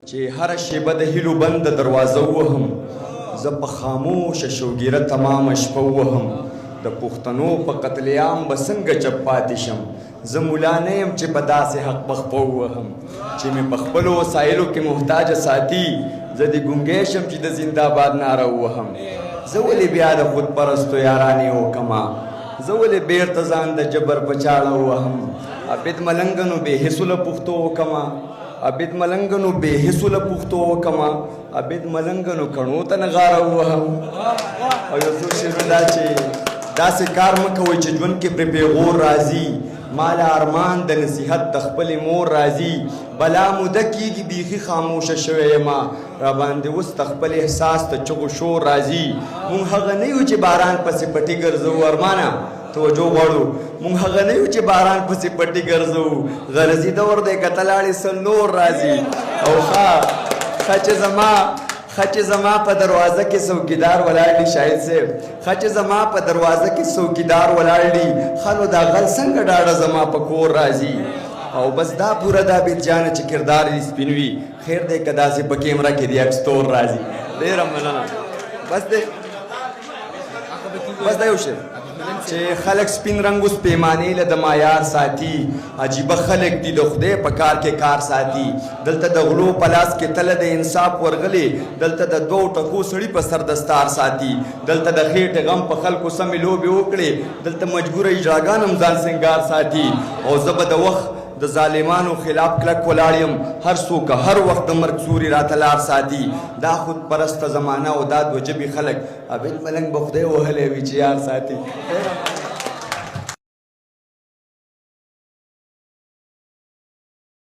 چې هر شیبه د هیلو بند دروازه وهم زه په خاموشه شوګیره تمام شپه وهم د پښتنو په قتل عام به څنګه چپ پاتې شم زه مولا نه یم چې په داسې حق په خپه ووهم چې مې په خپلو وسایلو کې محتاجه ساتي زه دې ګونګی شم چې د زنده‌باد ناره ووهم زه ولې بیا د خودپرستو یارانې وکمه زه ولې بیرته ځان د جبر په چاړه ووهم عبید ملنګ نو بې حسو له پښتو وکمه عبید ملنګ نو بې حسو له پښتو وکمه عبید ملنګ نو کڼو ته نغاره ووهم او یو څو شعرونه دا چې داسې کار مه کوئ چې ژوند کې پرې پیغور راځي مال ارمان د نصیحت د خپلې مور راځي بلا موده کېږي بیخي خاموشه شوی یمه راباندې اوس د خپل احساس ته چغو شور راځي مونږ هغه نه یو چې باران پسې پټي ګرځو ارمانه توجه غواړو مونږ هغه نه یو چې باران پسې پټي ګرځو غرضي دور دی که ته لاړې سل نور راځي او ښه چې زما په دروازه کې څوکیدار ولاړ دی شاهد صاحب ښه چې زما په دروازه کې څوکیدار ولاړ دی ښه نو دا غل څنګه ډاډه زما په کور راځي او بس دا پوره دا عبید جانه چې کردار یې سپین وي خیر دی که داسې په کیمره کې د عکس تور راځي ډېره مننه بس دا یو شی چې خلک سپین رنګ اوس پیمانې له د معیار ساتي عجیبه خلک دي د خدای په کار کې کار ساتي دلته د غلو په لاس کې تله د انصاف ورغلې دلته د دوو ټکو سړي په سر دستار ساتي دلته د خېټې غم په خلکو سمې لوبې وکړې دلته مجبوره اجراګان هم ځان سنګار ساتي او زه به د وخت د ظالمانو خلاف کلک ولاړ یم هر څوک هر وخت د مرګ سوري راته لار ساتي دا خودپرسته زمانه او دا دوه ژبې خلک عبید ملنګ به خدای وهلی وي چې یار ساتي